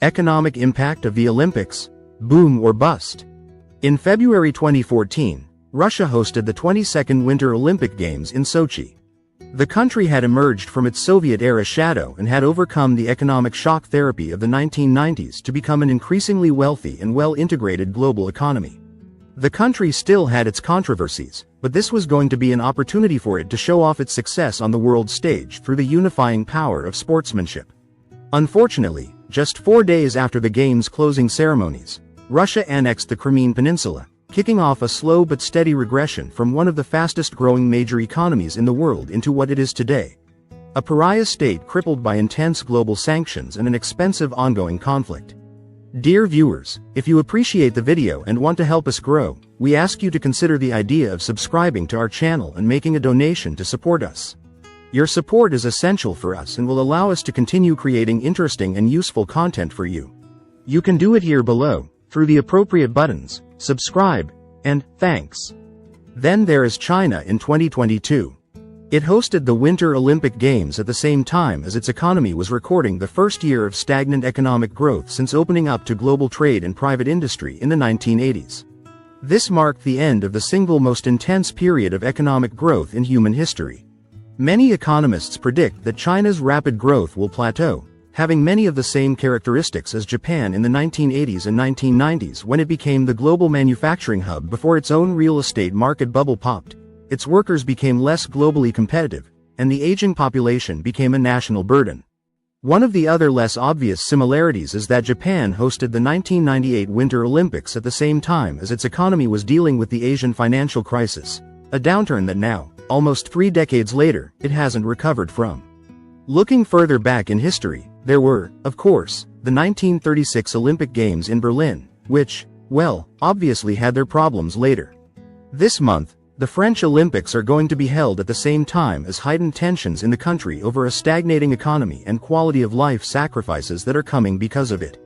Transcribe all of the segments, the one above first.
Economic impact of the Olympics? Boom or bust? In February 2014, Russia hosted the 22nd Winter Olympic Games in Sochi. The country had emerged from its Soviet-era shadow and had overcome the economic shock therapy of the 1990s to become an increasingly wealthy and well-integrated global economy. The country still had its controversies, but this was going to be an opportunity for it to show off its success on the world stage through the unifying power of sportsmanship. Unfortunately, just 4 days after the Games' closing ceremonies, Russia annexed the Crimean Peninsula, kicking off a slow but steady regression from one of the fastest-growing major economies in the world into what it is today. A pariah state crippled by intense global sanctions and an expensive ongoing conflict. Dear viewers, if you appreciate the video and want to help us grow, we ask you to consider the idea of subscribing to our channel and making a donation to support us. Your support is essential for us and will allow us to continue creating interesting and useful content for you. You can do it here below, through the appropriate buttons, subscribe, and thanks. Then there is China in 2022. It hosted the Winter Olympic Games at the same time as its economy was recording the first year of stagnant economic growth since opening up to global trade and private industry in the 1980s. This marked the end of the single most intense period of economic growth in human history. Many economists predict that China's rapid growth will plateau, having many of the same characteristics as Japan in the 1980s and 1990s when it became the global manufacturing hub before its own real estate market bubble popped. Its workers became less globally competitive, and the aging population became a national burden. One of the other less obvious similarities is that Japan hosted the 1998 Winter Olympics at the same time as its economy was dealing with the Asian financial crisis, a downturn that now, almost 3 decades later, it hasn't recovered from. Looking further back in history, there were, of course, the 1936 Olympic Games in Berlin, which, well, obviously had their problems later. This month, the French Olympics are going to be held at the same time as heightened tensions in the country over a stagnating economy and quality of life sacrifices that are coming because of it.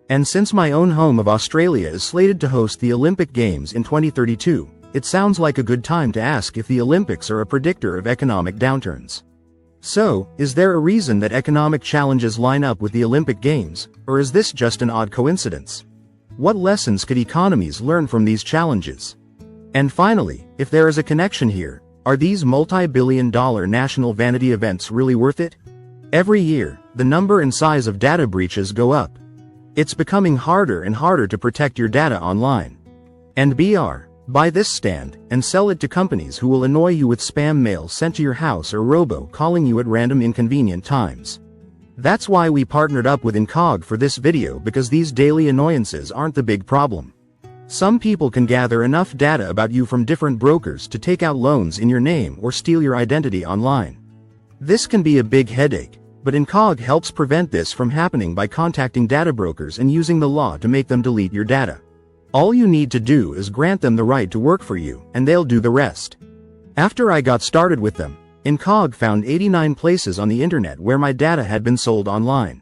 And since my own home of Australia is slated to host the Olympic Games in 2032, it sounds like a good time to ask if the Olympics are a predictor of economic downturns. So, is there a reason that economic challenges line up with the Olympic Games, or is this just an odd coincidence? What lessons could economies learn from these challenges? And finally, if there is a connection here, are these multi-billion-dollar national vanity events really worth it? Every year, the number and size of data breaches go up. It's becoming harder and harder to protect your data online. And buy this stand, and sell it to companies who will annoy you with spam mail sent to your house or robo-calling you at random inconvenient times. That's why we partnered up with Incog for this video, because these daily annoyances aren't the big problem. Some people can gather enough data about you from different brokers to take out loans in your name or steal your identity online. This can be a big headache, but Incog helps prevent this from happening by contacting data brokers and using the law to make them delete your data. All you need to do is grant them the right to work for you, and they'll do the rest. After I got started with them, Incog found 89 places on the internet where my data had been sold online.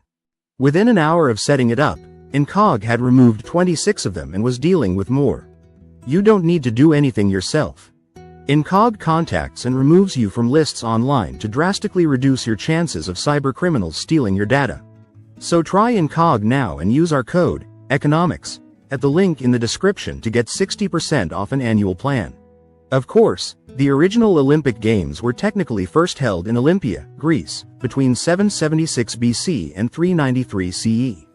Within an hour of setting it up, Incog had removed 26 of them and was dealing with more. You don't need to do anything yourself. Incog contacts and removes you from lists online to drastically reduce your chances of cybercriminals stealing your data. So try Incog now and use our code, ECONOMICS, at the link in the description to get 60% off an annual plan. Of course, the original Olympic Games were technically first held in Olympia, Greece, between 776 BC and 393 CE.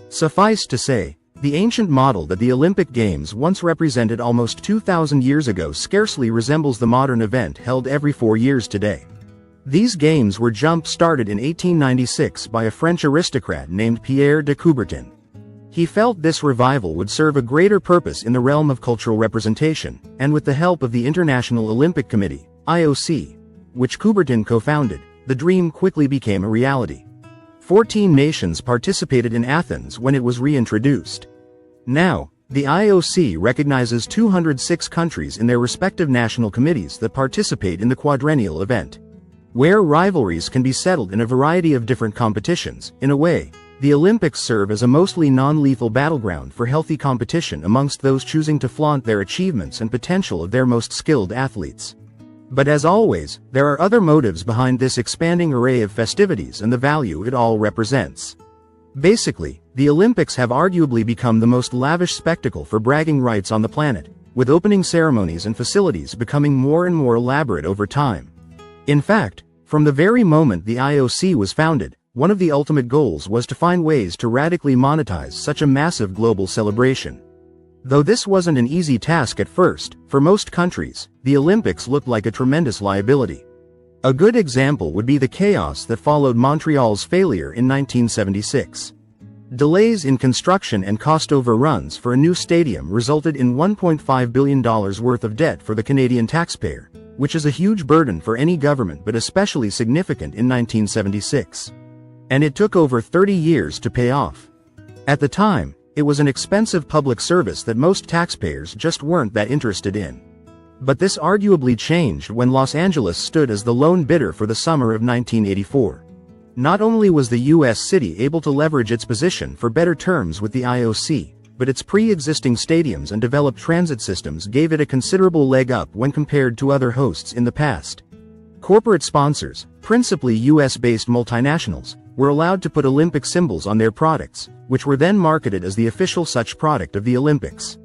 Suffice to say, the ancient model that the Olympic Games once represented almost 2,000 years ago scarcely resembles the modern event held every 4 years today. These games were jump-started in 1896 by a French aristocrat named Pierre de Coubertin. He felt this revival would serve a greater purpose in the realm of cultural representation, and with the help of the International Olympic Committee, IOC, which Coubertin co-founded, the dream quickly became a reality. 14 nations participated in Athens when it was reintroduced. Now, the IOC recognizes 206 countries in their respective national committees that participate in the quadrennial event. Where rivalries can be settled in a variety of different competitions, in a way, the Olympics serve as a mostly non-lethal battleground for healthy competition amongst those choosing to flaunt their achievements and potential of their most skilled athletes. But as always, there are other motives behind this expanding array of festivities and the value it all represents. Basically, the Olympics have arguably become the most lavish spectacle for bragging rights on the planet, with opening ceremonies and facilities becoming more and more elaborate over time. In fact, from the very moment the IOC was founded, one of the ultimate goals was to find ways to radically monetize such a massive global celebration. Though this wasn't an easy task at first, for most countries, the Olympics looked like a tremendous liability. A good example would be the chaos that followed Montreal's failure in 1976. Delays in construction and cost overruns for a new stadium resulted in $1.5 billion worth of debt for the Canadian taxpayer, which is a huge burden for any government but especially significant in 1976. And it took over 30 years to pay off. At the time, it was an expensive public service that most taxpayers just weren't that interested in. But this arguably changed when Los Angeles stood as the lone bidder for the summer of 1984. Not only was the U.S. city able to leverage its position for better terms with the IOC, but its pre-existing stadiums and developed transit systems gave it a considerable leg up when compared to other hosts in the past. Corporate sponsors, principally U.S.-based multinationals, were allowed to put Olympic symbols on their products, which were then marketed as the official such product of the Olympics.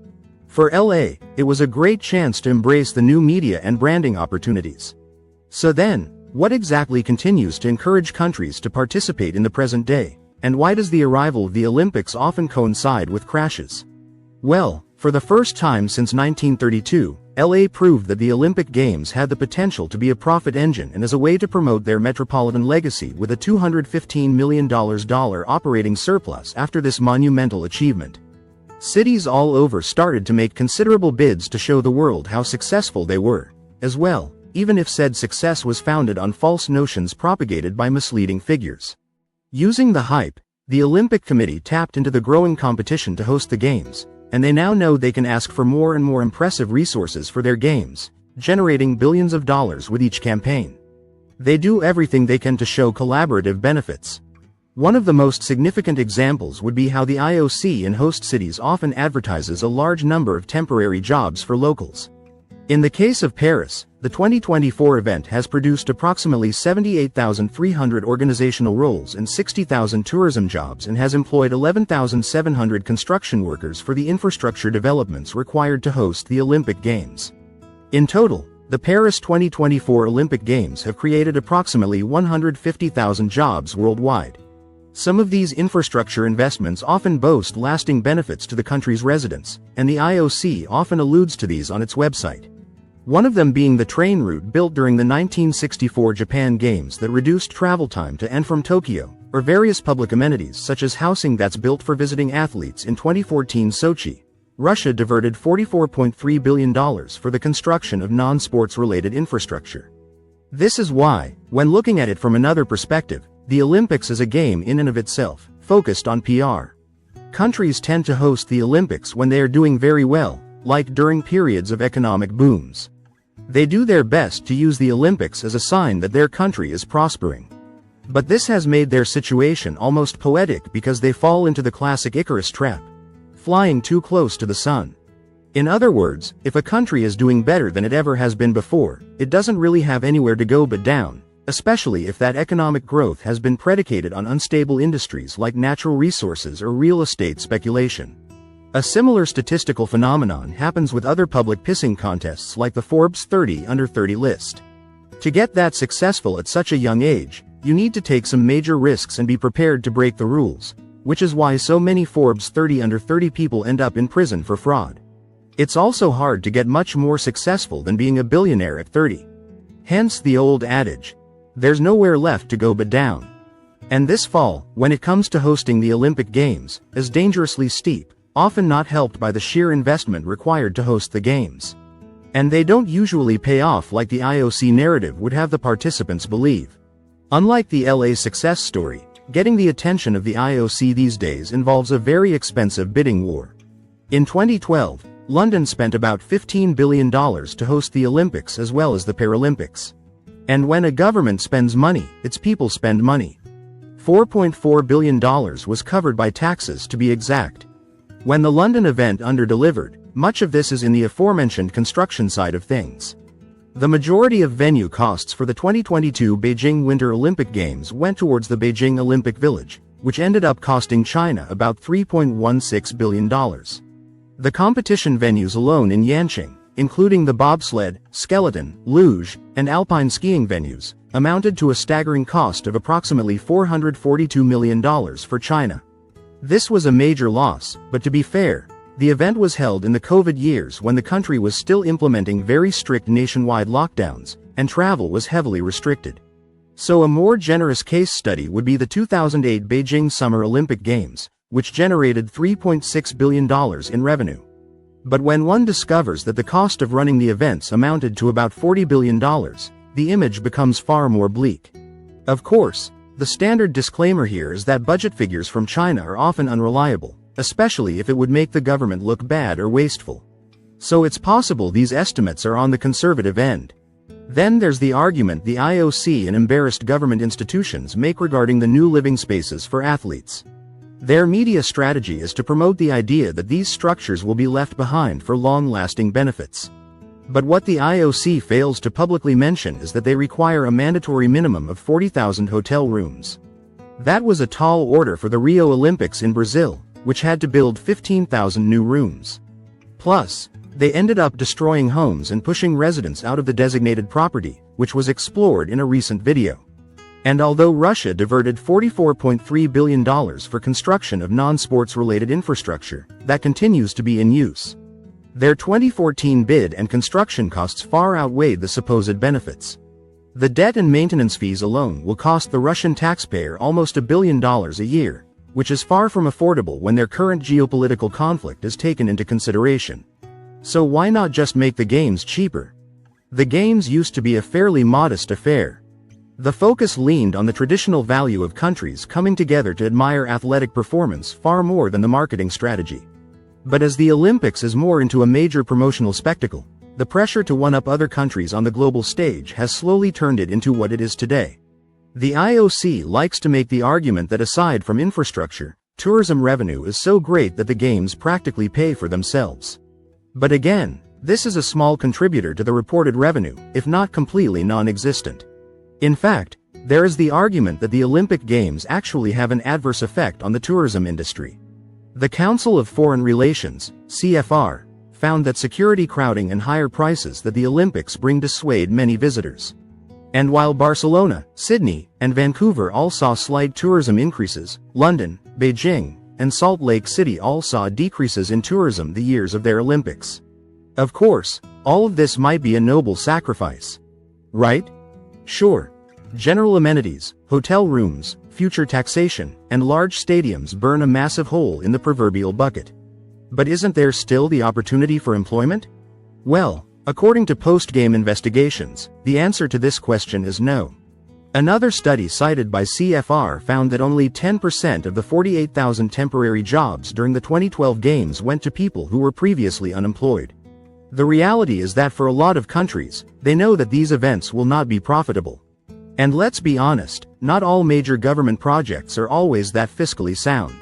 For LA, it was a great chance to embrace the new media and branding opportunities. So then, what exactly continues to encourage countries to participate in the present day, and why does the arrival of the Olympics often coincide with crashes? Well, for the first time since 1932, LA proved that the Olympic Games had the potential to be a profit engine and as a way to promote their metropolitan legacy with a $215 million operating surplus after this monumental achievement. Cities all over started to make considerable bids to show the world how successful they were, as well, even if said success was founded on false notions propagated by misleading figures. Using the hype, the Olympic Committee tapped into the growing competition to host the Games, and they now know they can ask for more and more impressive resources for their games, generating billions of dollars with each campaign. They do everything they can to show collaborative benefits. One of the most significant examples would be how the IOC in host cities often advertises a large number of temporary jobs for locals. In the case of Paris, the 2024 event has produced approximately 78,300 organizational roles and 60,000 tourism jobs and has employed 11,700 construction workers for the infrastructure developments required to host the Olympic Games. In total, the Paris 2024 Olympic Games have created approximately 150,000 jobs worldwide. Some of these infrastructure investments often boast lasting benefits to the country's residents, and the IOC often alludes to these on its website. One of them being the train route built during the 1964 Japan Games that reduced travel time to and from Tokyo, or various public amenities such as housing that's built for visiting athletes in 2014 Sochi. Russia diverted $44.3 billion for the construction of non-sports related infrastructure. This is why, when looking at it from another perspective, the Olympics is a game in and of itself, focused on PR. Countries tend to host the Olympics when they are doing very well, like during periods of economic booms. They do their best to use the Olympics as a sign that their country is prospering. But this has made their situation almost poetic because they fall into the classic Icarus trap, flying too close to the sun. In other words, if a country is doing better than it ever has been before, it doesn't really have anywhere to go but down, especially if that economic growth has been predicated on unstable industries like natural resources or real estate speculation. A similar statistical phenomenon happens with other public pissing contests like the Forbes 30 Under 30 list. To get that successful at such a young age, you need to take some major risks and be prepared to break the rules, which is why so many Forbes 30 Under 30 people end up in prison for fraud. It's also hard to get much more successful than being a billionaire at 30. Hence the old adage, there's nowhere left to go but down. And this fall, when it comes to hosting the Olympic Games, is dangerously steep, often not helped by the sheer investment required to host the Games. And they don't usually pay off like the IOC narrative would have the participants believe. Unlike the LA success story, getting the attention of the IOC these days involves a very expensive bidding war. In 2012, London spent about $15 billion to host the Olympics as well as the Paralympics. And when a government spends money, its people spend money. $4.4 billion was covered by taxes to be exact. When the London event underdelivered, much of this is in the aforementioned construction side of things. The majority of venue costs for the 2022 Beijing Winter Olympic Games went towards the Beijing Olympic Village, which ended up costing China about $3.16 billion. The competition venues alone in Yanqing, including the bobsled, skeleton, luge, and alpine skiing venues, amounted to a staggering cost of approximately $442 million for China. This was a major loss, but to be fair, the event was held in the COVID years when the country was still implementing very strict nationwide lockdowns, and travel was heavily restricted. So a more generous case study would be the 2008 Beijing Summer Olympic Games, which generated $3.6 billion in revenue. But when one discovers that the cost of running the events amounted to about $40 billion, the image becomes far more bleak. Of course, the standard disclaimer here is that budget figures from China are often unreliable, especially if it would make the government look bad or wasteful. So it's possible these estimates are on the conservative end. Then there's the argument the IOC and embarrassed government institutions make regarding the new living spaces for athletes. Their media strategy is to promote the idea that these structures will be left behind for long-lasting benefits. But what the IOC fails to publicly mention is that they require a mandatory minimum of 40,000 hotel rooms. That was a tall order for the Rio Olympics in Brazil, which had to build 15,000 new rooms. Plus, they ended up destroying homes and pushing residents out of the designated property, which was explored in a recent video. And although Russia diverted $44.3 billion for construction of non-sports related infrastructure, that continues to be in use. Their 2014 bid and construction costs far outweighed the supposed benefits. The debt and maintenance fees alone will cost the Russian taxpayer almost $1 billion a year, which is far from affordable when their current geopolitical conflict is taken into consideration. So why not just make the games cheaper? The games used to be a fairly modest affair. The focus leaned on the traditional value of countries coming together to admire athletic performance far more than the marketing strategy. But as the Olympics is more into a major promotional spectacle, the pressure to one-up other countries on the global stage has slowly turned it into what it is today. The IOC likes to make the argument that aside from infrastructure, tourism revenue is so great that the games practically pay for themselves. But again, this is a small contributor to the reported revenue, if not completely non-existent. In fact, there is the argument that the Olympic Games actually have an adverse effect on the tourism industry. The Council of Foreign Relations, CFR, found that security crowding and higher prices that the Olympics bring dissuade many visitors. And while Barcelona, Sydney, and Vancouver all saw slight tourism increases, London, Beijing, and Salt Lake City all saw decreases in tourism the years of their Olympics. Of course, all of this might be a noble sacrifice. Right? Sure. General amenities, hotel rooms, future taxation, and large stadiums burn a massive hole in the proverbial bucket. But isn't there still the opportunity for employment? Well, according to post-game investigations, the answer to this question is no. Another study cited by CFR found that only 10% of the 48,000 temporary jobs during the 2012 Games went to people who were previously unemployed. The reality is that for a lot of countries, they know that these events will not be profitable. And let's be honest, not all major government projects are always that fiscally sound.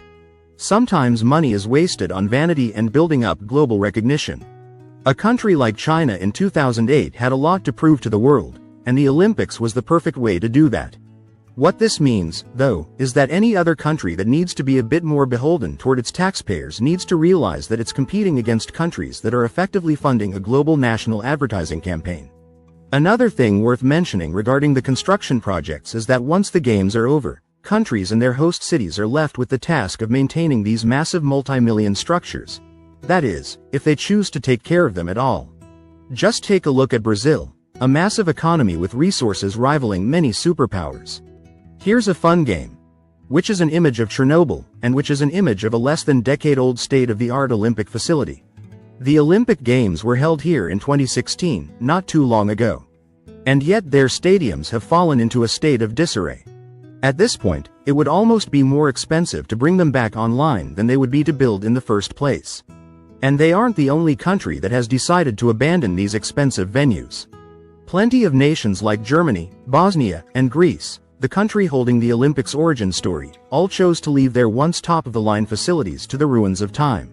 Sometimes money is wasted on vanity and building up global recognition. A country like China in 2008 had a lot to prove to the world, and the Olympics was the perfect way to do that. What this means, though, is that any other country that needs to be a bit more beholden toward its taxpayers needs to realize that it's competing against countries that are effectively funding a global national advertising campaign. Another thing worth mentioning regarding the construction projects is that once the games are over, countries and their host cities are left with the task of maintaining these massive multi-million structures. That is, if they choose to take care of them at all. Just take a look at Brazil, a massive economy with resources rivaling many superpowers. Here's a fun game. Which is an image of Chernobyl, and which is an image of a less than decade-old state-of-the-art Olympic facility? The Olympic Games were held here in 2016, not too long ago. And yet their stadiums have fallen into a state of disarray. At this point, it would almost be more expensive to bring them back online than they would be to build in the first place. And they aren't the only country that has decided to abandon these expensive venues. Plenty of nations like Germany, Bosnia, and Greece, the country holding the Olympics' origin story, all chose to leave their once top-of-the-line facilities to the ruins of time.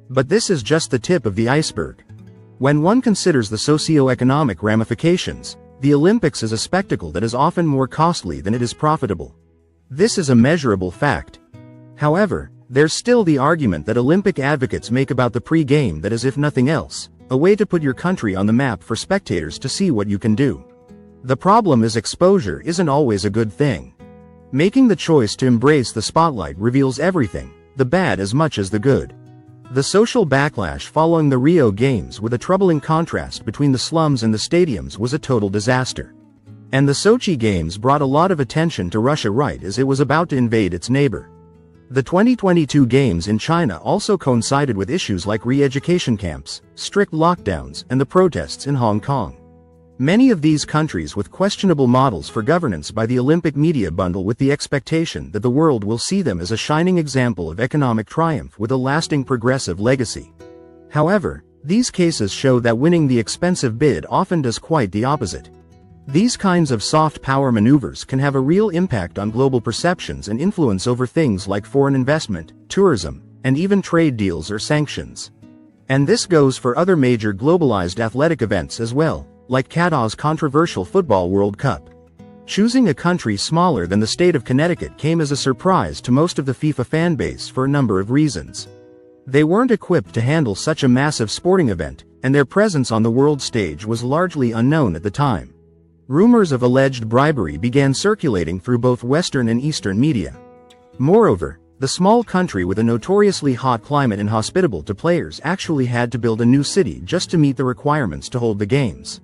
But this is just the tip of the iceberg. When one considers the socioeconomic ramifications, the Olympics is a spectacle that is often more costly than it is profitable. This is a measurable fact, However, there's still the argument that Olympic advocates make about the pre-game that is, if nothing else, a way to put your country on the map for spectators to see what you can do. The problem is exposure isn't always a good thing. Making the choice to embrace the spotlight reveals everything, the bad as much as the good. The social backlash following the Rio Games, with a troubling contrast between the slums and the stadiums, was a total disaster. And the Sochi Games brought a lot of attention to Russia right as it was about to invade its neighbor. The 2022 Games in China also coincided with issues like re-education camps, strict lockdowns, and the protests in Hong Kong. Many of these countries with questionable models for governance by the Olympic media bundle with the expectation that the world will see them as a shining example of economic triumph with a lasting progressive legacy. However, these cases show that winning the expensive bid often does quite the opposite. These kinds of soft power maneuvers can have a real impact on global perceptions and influence over things like foreign investment, tourism, and even trade deals or sanctions. And this goes for other major globalized athletic events as well, like Qatar's controversial Football World Cup. Choosing a country smaller than the state of Connecticut came as a surprise to most of the FIFA fan base for a number of reasons. They weren't equipped to handle such a massive sporting event, and their presence on the world stage was largely unknown at the time. Rumors of alleged bribery began circulating through both Western and Eastern media. Moreover, the small country with a notoriously hot climate and hospitable to players actually had to build a new city just to meet the requirements to hold the games.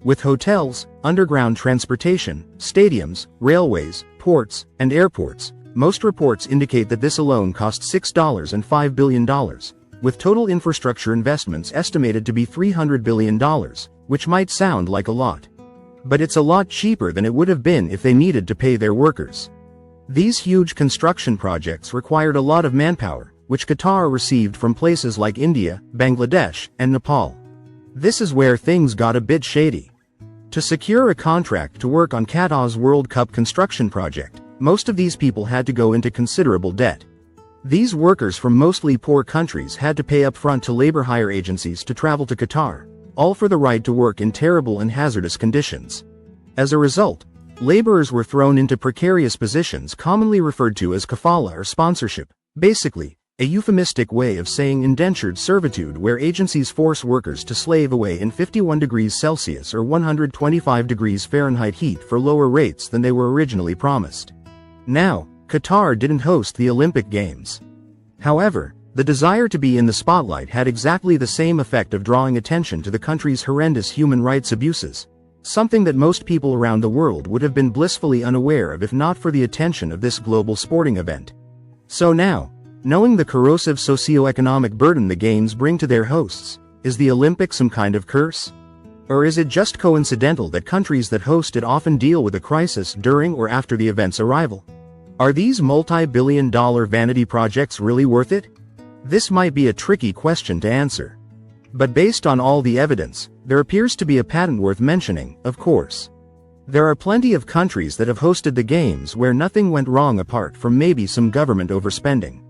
With hotels, underground transportation, stadiums, railways, ports, and airports, most reports indicate that this alone cost $6.5 billion, with total infrastructure investments estimated to be $300 billion, which might sound like a lot. But it's a lot cheaper than it would have been if they needed to pay their workers. These huge construction projects required a lot of manpower, which Qatar received from places like India, Bangladesh, and Nepal. This is where things got a bit shady. To secure a contract to work on Qatar's World Cup construction project, most of these people had to go into considerable debt. These workers from mostly poor countries had to pay up front to labor hire agencies to travel to Qatar, all for the right to work in terrible and hazardous conditions. As a result, laborers were thrown into precarious positions commonly referred to as kafala or sponsorship, basically, a euphemistic way of saying indentured servitude, where agencies force workers to slave away in 51 degrees Celsius or 125 degrees Fahrenheit heat for lower rates than they were originally promised. Now, Qatar didn't host the Olympic Games. However, the desire to be in the spotlight had exactly the same effect of drawing attention to the country's horrendous human rights abuses, something that most people around the world would have been blissfully unaware of if not for the attention of this global sporting event. So now, knowing the corrosive socioeconomic burden the Games bring to their hosts, is the Olympics some kind of curse? Or is it just coincidental that countries that host it often deal with a crisis during or after the event's arrival? Are these multi-billion-dollar vanity projects really worth it? This might be a tricky question to answer. But based on all the evidence, there appears to be a pattern worth mentioning, of course. There are plenty of countries that have hosted the Games where nothing went wrong apart from maybe some government overspending.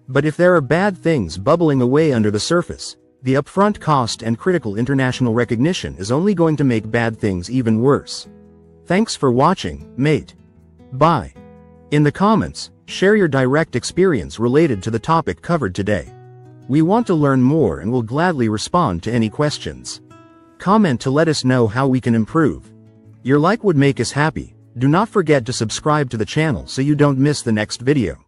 But if there are bad things bubbling away under the surface, the upfront cost and critical international recognition is only going to make bad things even worse. Thanks for watching, mate. Bye. In the comments, share your direct experience related to the topic covered today. We want to learn more and will gladly respond to any questions. Comment to let us know how we can improve. Your like would make us happy. Do not forget to subscribe to the channel so you don't miss the next video.